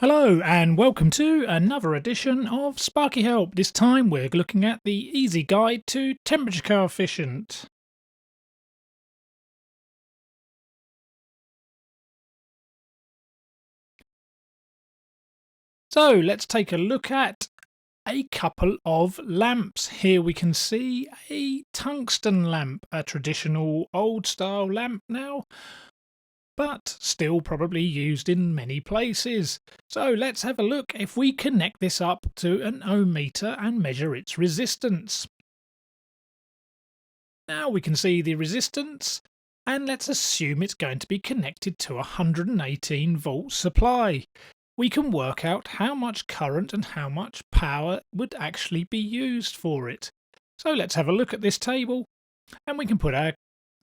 Hello and welcome to another edition of Sparky Help. This time we're looking at the easy guide to temperature coefficient. So let's take a look at a couple of lamps. Here we can see a tungsten lamp, a traditional old style lamp now, but still probably used in many places. So let's have a look if we connect this up to an ohm meter and measure its resistance. Now we can see the resistance, and let's assume it's going to be connected to a 118 volt supply. We can work out how much current and how much power would actually be used for it. So let's have a look at this table, and we can put our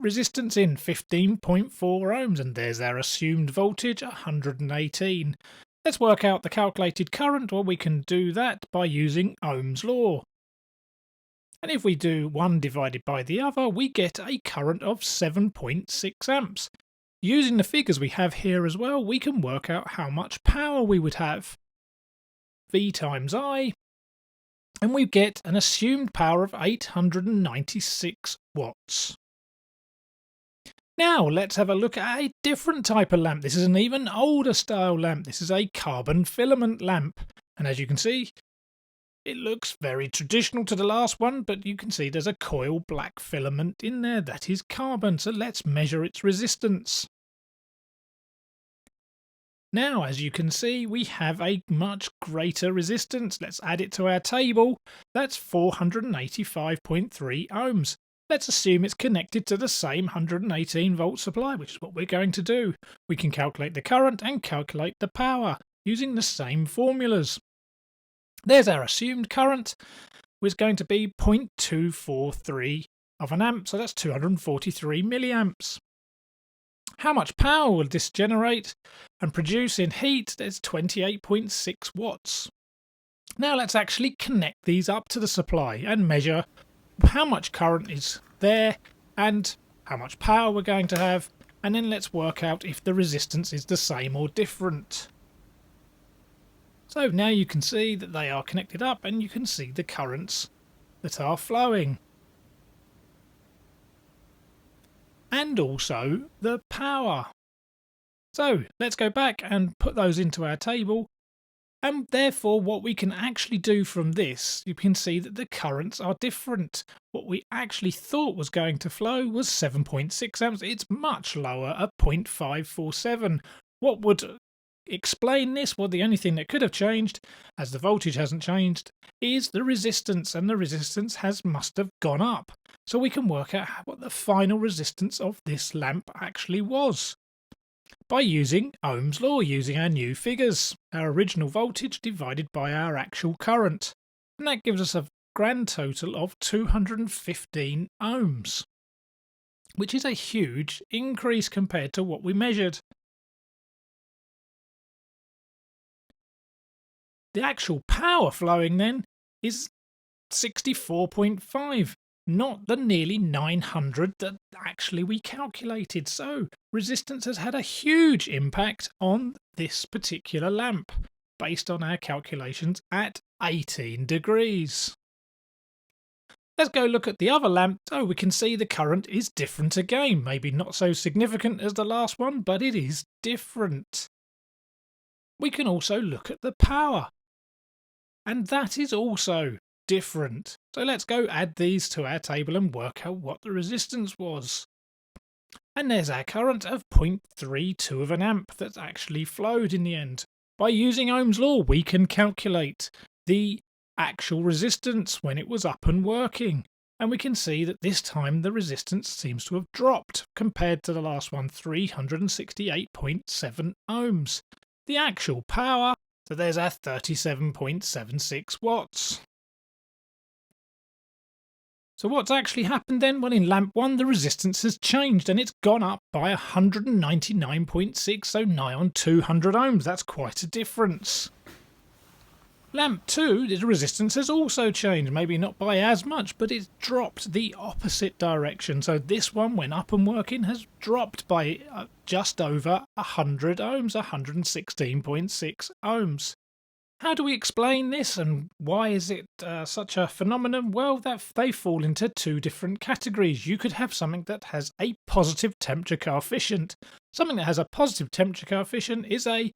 resistance in 15.4 ohms, and there's our assumed voltage 118. Let's work out the calculated current. Well, we can do that by using Ohm's law. And if we do one divided by the other, we get a current of 7.6 amps. Using the figures we have here as well, we can work out how much power we would have. V times I, and we get an assumed power of 896 watts. Now let's have a look at a different type of lamp. This is an even older style lamp. This is a carbon filament lamp. And as you can see, it looks very traditional to the last one, but you can see there's a coil black filament in there. That is carbon. So let's measure its resistance. Now, as you can see, we have a much greater resistance. Let's add it to our table. That's 485.3 ohms. Let's assume it's connected to the same 118 volt supply, which is what we're going to do. We can calculate the current and calculate the power using the same formulas. There's our assumed current, which is going to be 0.243 of an amp, so that's 243 milliamps. How much power will this generate and produce in heat? There's 28.6 watts. Now let's actually connect these up to the supply and measure how much current is there and how much power we're going to have, and then let's work out if the resistance is the same or different. So now you can see that they are connected up and you can see the currents that are flowing. And also the power. So let's go back and put those into our table. And therefore what we can actually do from this, you can see that the currents are different. What we actually thought was going to flow was 7.6 amps. It's much lower at 0.547. What would explain this? Well, the only thing that could have changed, as the voltage hasn't changed, is the resistance, and the resistance must have gone up. So we can work out what the final resistance of this lamp actually was by using Ohm's law, using our new figures, our original voltage divided by our actual current. And that gives us a grand total of 215 ohms, which is a huge increase compared to what we measured. The actual power flowing then is 64.5, not the nearly 900 that actually we calculated. So resistance has had a huge impact on this particular lamp based on our calculations at 18 degrees. Let's go look at the other lamp. Oh, we can see the current is different again. Maybe not so significant as the last one, but it is different. We can also look at the power, and that is also different. So let's go add these to our table and work out what the resistance was. And there's our current of 0.32 of an amp that actually flowed in the end. By using Ohm's law, we can calculate the actual resistance when it was up and working. And we can see that this time the resistance seems to have dropped compared to the last one, 368.7 ohms. The actual power, so there's our 37.76 watts. So what's actually happened then? Well, in lamp 1 the resistance has changed and it's gone up by 199.6, so nigh on 200 ohms. That's quite a difference. Lamp 2, the resistance has also changed, maybe not by as much, but it's dropped the opposite direction. So this one, when up and working, has dropped by just over 100 ohms, 116.6 ohms. How do we explain this, and why is it such a phenomenon? Well, they fall into two different categories. You could have something that has a positive temperature coefficient. Something that has a positive temperature coefficient is a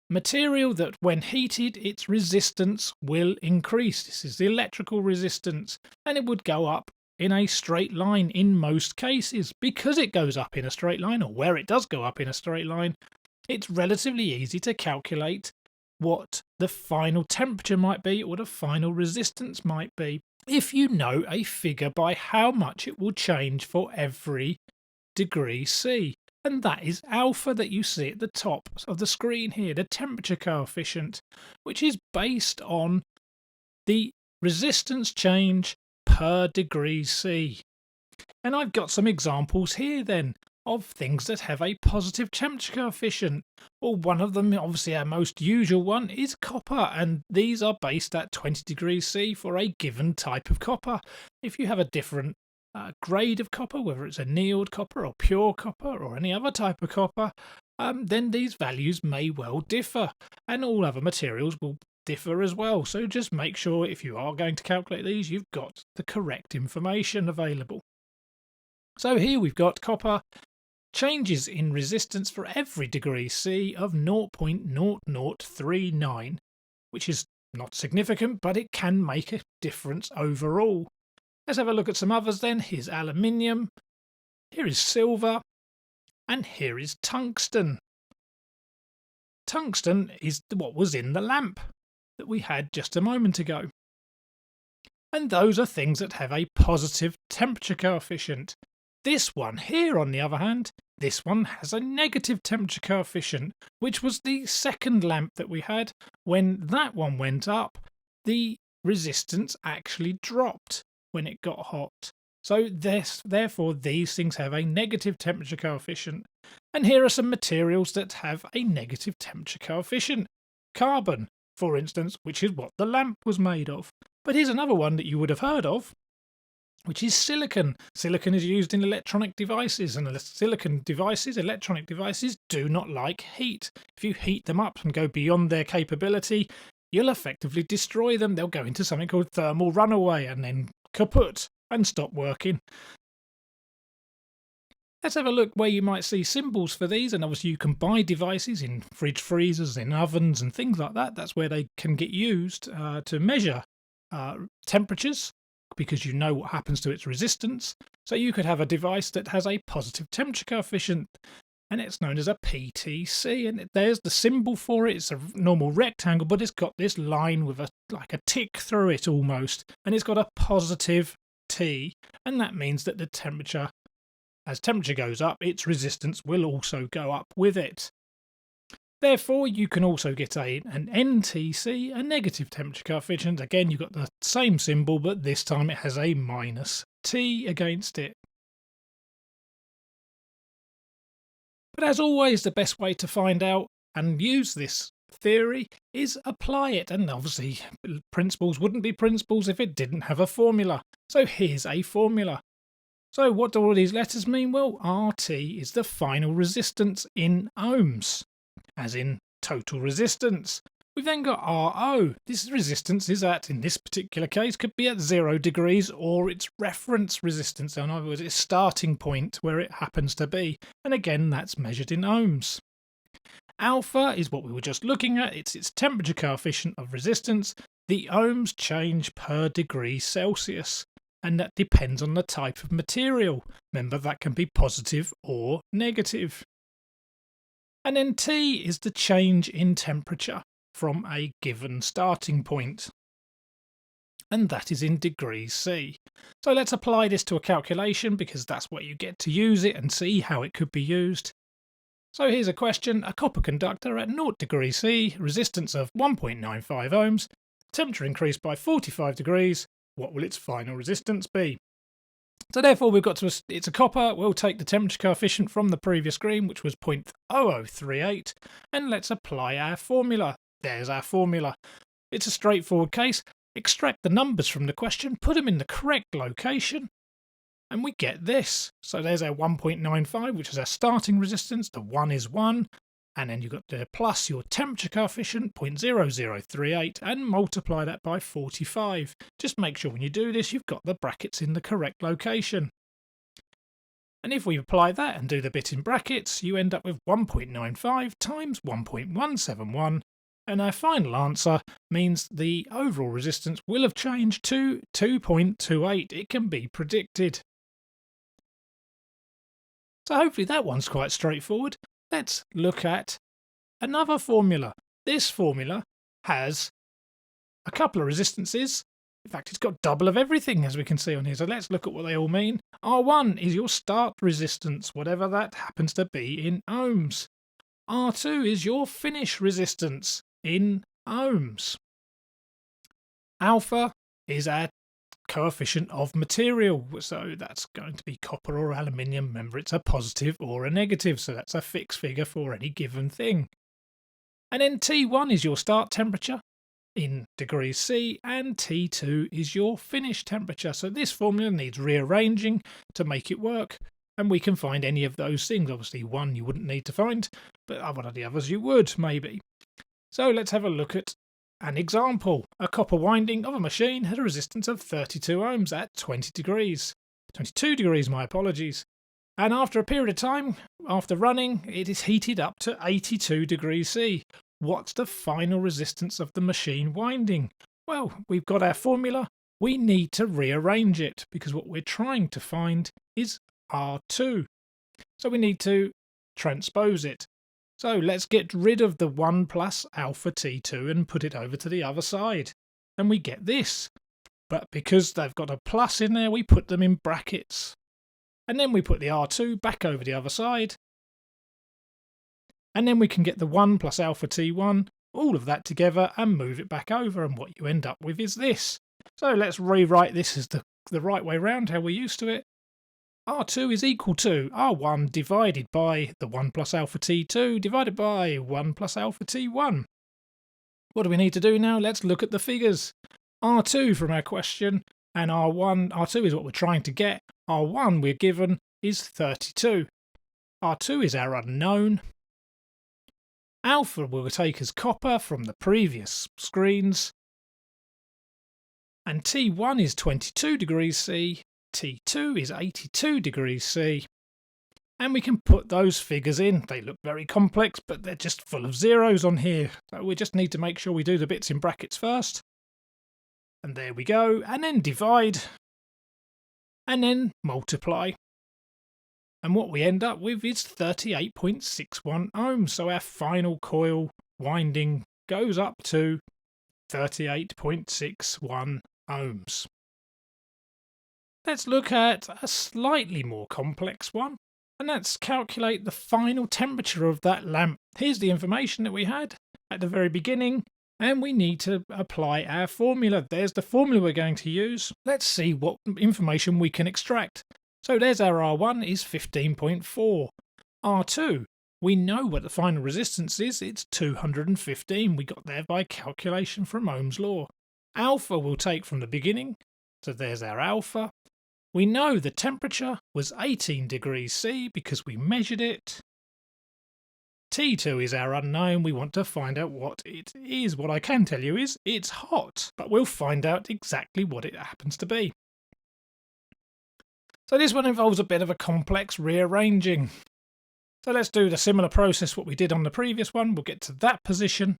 material that, when heated, its resistance will increase. This is the electrical resistance, and it would go up in a straight line in most cases. Because it goes up in a straight line, or where it does go up in a straight line, it's relatively easy to calculate what the final temperature might be or the final resistance might be if you know a figure by how much it will change for every degree C. And that is alpha that you see at the top of the screen here, the temperature coefficient, which is based on the resistance change per degree C. And I've got some examples here then of things that have a positive temperature coefficient. Well, one of them, obviously our most usual one, is copper, and these are based at 20 degrees C for a given type of copper. If you have a different grade of copper, whether it's annealed copper or pure copper or any other type of copper, then these values may well differ, and all other materials will differ as well. So just make sure, if you are going to calculate these, you've got the correct information available. So here we've got copper changes in resistance for every degree C of 0.0039, which is not significant, but it can make a difference overall. Let's have a look at some others then. Here's aluminium, here is silver, and here is tungsten. Tungsten is what was in the lamp that we had just a moment ago. And those are things that have a positive temperature coefficient. This one here, on the other hand, this one has a negative temperature coefficient, which was the second lamp that we had. When that one went up, the resistance actually dropped when it got hot. So therefore these things have a negative temperature coefficient. And here are some materials that have a negative temperature coefficient. Carbon, for instance, which is what the lamp was made of. But here's another one that you would have heard of, which is silicon. Silicon is used in electronic devices, and electronic devices do not like heat. If you heat them up and go beyond their capability, you'll effectively destroy them. They'll go into something called thermal runaway and then kaput and stop working. Let's have a look where you might see symbols for these, and obviously you can buy devices in fridge freezers, in ovens and things like that. That's where they can get used to measure temperatures, because you know what happens to its resistance. So you could have a device that has a positive temperature coefficient, and it's known as a PTC, and there's the symbol for it. It's a normal rectangle, but it's got this line with like a tick through it almost, and it's got a positive T, and that means that the temperature, as temperature goes up, its resistance will also go up with it. Therefore, you can also get an NTC, a negative temperature coefficient. Again, you've got the same symbol, but this time it has a minus T against it. But as always, the best way to find out and use this theory is apply it. And obviously, principles wouldn't be principles if it didn't have a formula. So here's a formula. So what do all these letters mean? Well, RT is the final resistance in ohms, as in total resistance. We've then got RO. This resistance is at, in this particular case, could be at 0 degrees, or its reference resistance. In other words, its starting point where it happens to be. And again, that's measured in ohms. Alpha is what we were just looking at. It's its temperature coefficient of resistance. The ohms change per degree Celsius, and that depends on the type of material. Remember, that can be positive or negative. And then T is the change in temperature from a given starting point, and that is in degrees C. So let's apply this to a calculation, because that's where you get to use it and see how it could be used. So here's a question: a copper conductor at 0 degrees C, resistance of 1.95 ohms, temperature increased by 45 degrees, what will its final resistance be? So therefore we've got it's a copper. We'll take the temperature coefficient from the previous screen, which was 0.0038, and let's apply our formula. There's our formula. It's a straightforward case. Extract the numbers from the question, put them in the correct location, and we get this. So there's our 1.95, which is our starting resistance. The 1 is 1. And then you've got the plus your temperature coefficient, 0.0038, and multiply that by 45. Just make sure when you do this, you've got the brackets in the correct location. And if we apply that and do the bit in brackets, you end up with 1.95 times 1.171. And our final answer means the overall resistance will have changed to 2.28. It can be predicted. So hopefully that one's quite straightforward. Let's look at another formula. This formula has a couple of resistances. In fact, it's got double of everything, as we can see on here. So let's look at what they all mean. R1 is your start resistance, whatever that happens to be in ohms. R2 is your finish resistance in ohms. Alpha is our coefficient of material, so that's going to be copper or aluminium. Remember, it's a positive or a negative, so that's a fixed figure for any given thing. And then T1 is your start temperature in degrees C, and T2 is your finish temperature. So this formula needs rearranging to make it work, and we can find any of those things. Obviously, one you wouldn't need to find, but one of the others you would, maybe. So let's have a look at an example. A copper winding of a machine had a resistance of 32 ohms at 22 degrees, my apologies. And after a period of time, after running, it is heated up to 82 degrees C. What's the final resistance of the machine winding? Well, we've got our formula. We need to rearrange it because what we're trying to find is R2. So we need to transpose it. So let's get rid of the 1 plus alpha T2 and put it over to the other side. And we get this. But because they've got a plus in there, we put them in brackets. And then we put the R2 back over the other side. And then we can get the 1 plus alpha T1, all of that together, and move it back over. And what you end up with is this. So let's rewrite this as the right way round, how we're used to it. R2 is equal to R1 divided by the 1 plus alpha T2 divided by 1 plus alpha T1. What do we need to do now? Let's look at the figures. R2 from our question and R2 is what we're trying to get. R1 we're given is 32. R2 is our unknown. Alpha we'll take as copper from the previous screens. And T1 is 22 degrees C. T2 is 82 degrees C, and we can put those figures in. They look very complex, but they're just full of zeros on here. So we just need to make sure we do the bits in brackets first. And there we go. And then divide. And then multiply. And what we end up with is 38.61 ohms. So our final coil winding goes up to 38.61 ohms. Let's look at a slightly more complex one, and let's calculate the final temperature of that lamp. Here's the information that we had at the very beginning, and we need to apply our formula. There's the formula we're going to use. Let's see what information we can extract. So there's our R1 is 15.4. R2, we know what the final resistance is. It's 215. We got there by calculation from Ohm's law. Alpha we'll take from the beginning. So there's our alpha. We know the temperature was 18 degrees C because we measured it. T2 is our unknown. We want to find out what it is. What I can tell you is it's hot, but we'll find out exactly what it happens to be. So this one involves a bit of a complex rearranging. So let's do the similar process what we did on the previous one. We'll get to that position.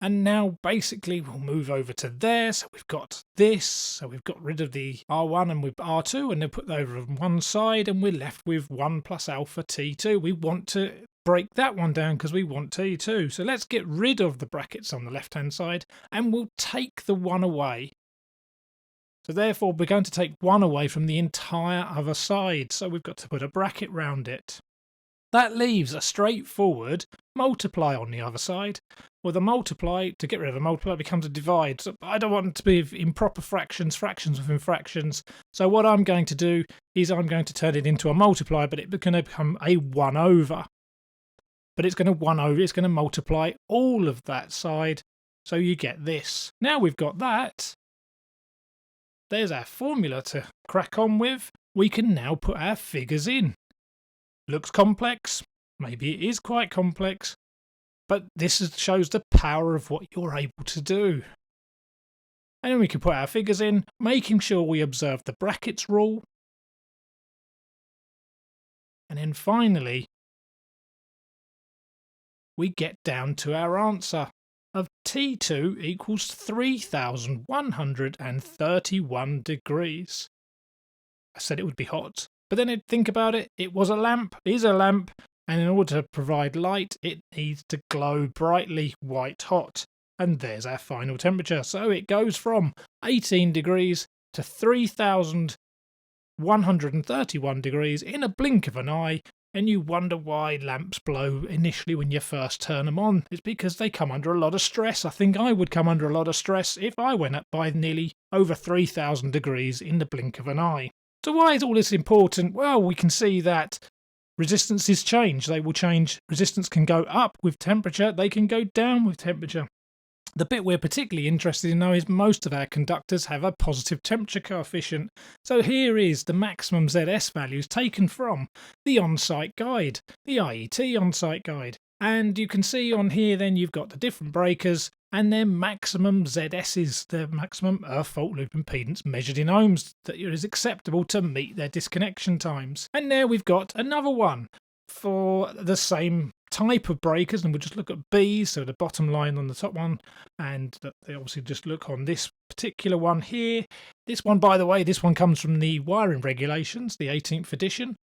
And now basically we'll move over to there. So we've got this. So we've got rid of the R1 and with R2 and then put that over on one side and we're left with 1 plus alpha T2. We want to break that one down because we want T2. So let's get rid of the brackets on the left hand side and we'll take the 1 away. So therefore we're going to take 1 away from the entire other side. So we've got to put a bracket round it. That leaves a straightforward multiply on the other side. Well, the multiply, to get rid of a multiply, becomes a divide. So I don't want it to be improper fractions, fractions within fractions. So what I'm going to do is I'm going to turn it into a multiply, but it's going to become a 1 over. But it's going to 1 over, it's going to multiply all of that side So you get this. Now we've got that, there's our formula to crack on with. We can now put our figures in. Looks complex, maybe it is quite complex, but shows the power of what you're able to do. And then we can put our figures in, making sure we observe the brackets rule. And then finally, we get down to our answer of T2 equals 3,131 degrees. I said it would be hot, but then think about it, it was a lamp, is a lamp, and in order to provide light, it needs to glow brightly white hot. And there's our final temperature. So it goes from 18 degrees to 3,131 degrees in a blink of an eye. And you wonder why lamps blow initially when you first turn them on. It's because they come under a lot of stress. I think I would come under a lot of stress if I went up by nearly over 3,000 degrees in the blink of an eye. So why is all this important? Well, we can see that resistances change. They will change. Resistance can go up with temperature. They can go down with temperature. The bit we're particularly interested in, though, is most of our conductors have a positive temperature coefficient. So here is the maximum ZS values taken from the on-site guide, the IET on-site guide. And you can see on here then you've got the different breakers and their maximum ZS's, their maximum earth fault loop impedance measured in ohms that is acceptable to meet their disconnection times. And now we've got another one for the same type of breakers, and we'll just look at B, so the bottom line on the top one, and they obviously just look on this particular one here. This one, by the way, this one comes from the wiring regulations, the 18th edition.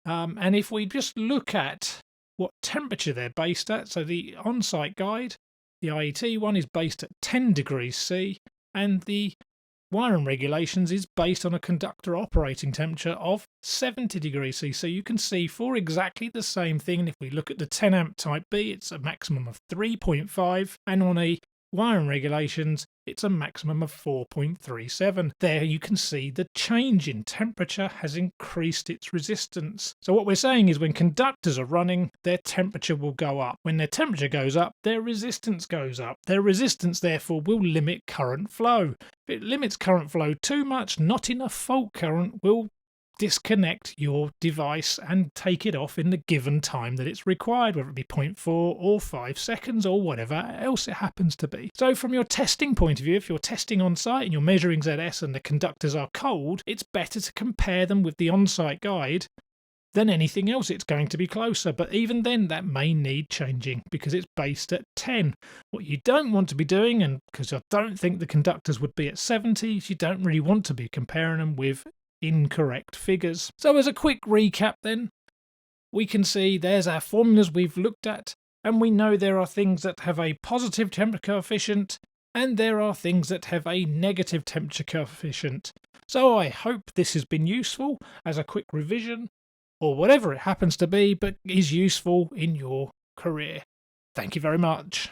And if we just look at what temperature they're based at, so the on-site guide, the IET one is based at 10 degrees C, and the wiring regulations is based on a conductor operating temperature of 70 degrees C. So you can see for exactly the same thing, and if we look at the 10 amp type B, it's a maximum of 3.5, and on a wiring regulations, it's a maximum of 4.37. There you can see the change in temperature has increased its resistance. So what we're saying is when conductors are running, their temperature will go up. When their temperature goes up, their resistance goes up. Their resistance, therefore, will limit current flow. If it limits current flow too much, not enough fault current will disconnect your device and take it off in the given time that it's required, whether it be 0.4 or 5 seconds or whatever else it happens to be. So from your testing point of view, if you're testing on site and you're measuring ZS and the conductors are cold, it's better to compare them with the on-site guide than anything else. It's going to be closer, but even then that may need changing because it's based at 10. What you don't want to be doing, and because I don't think the conductors would be at 70, you don't really want to be comparing them with incorrect figures. So as a quick recap then, we can see there's our formulas we've looked at, and we know there are things that have a positive temperature coefficient and there are things that have a negative temperature coefficient. So I hope this has been useful as a quick revision, or whatever it happens to be, but is useful in your career. Thank you very much.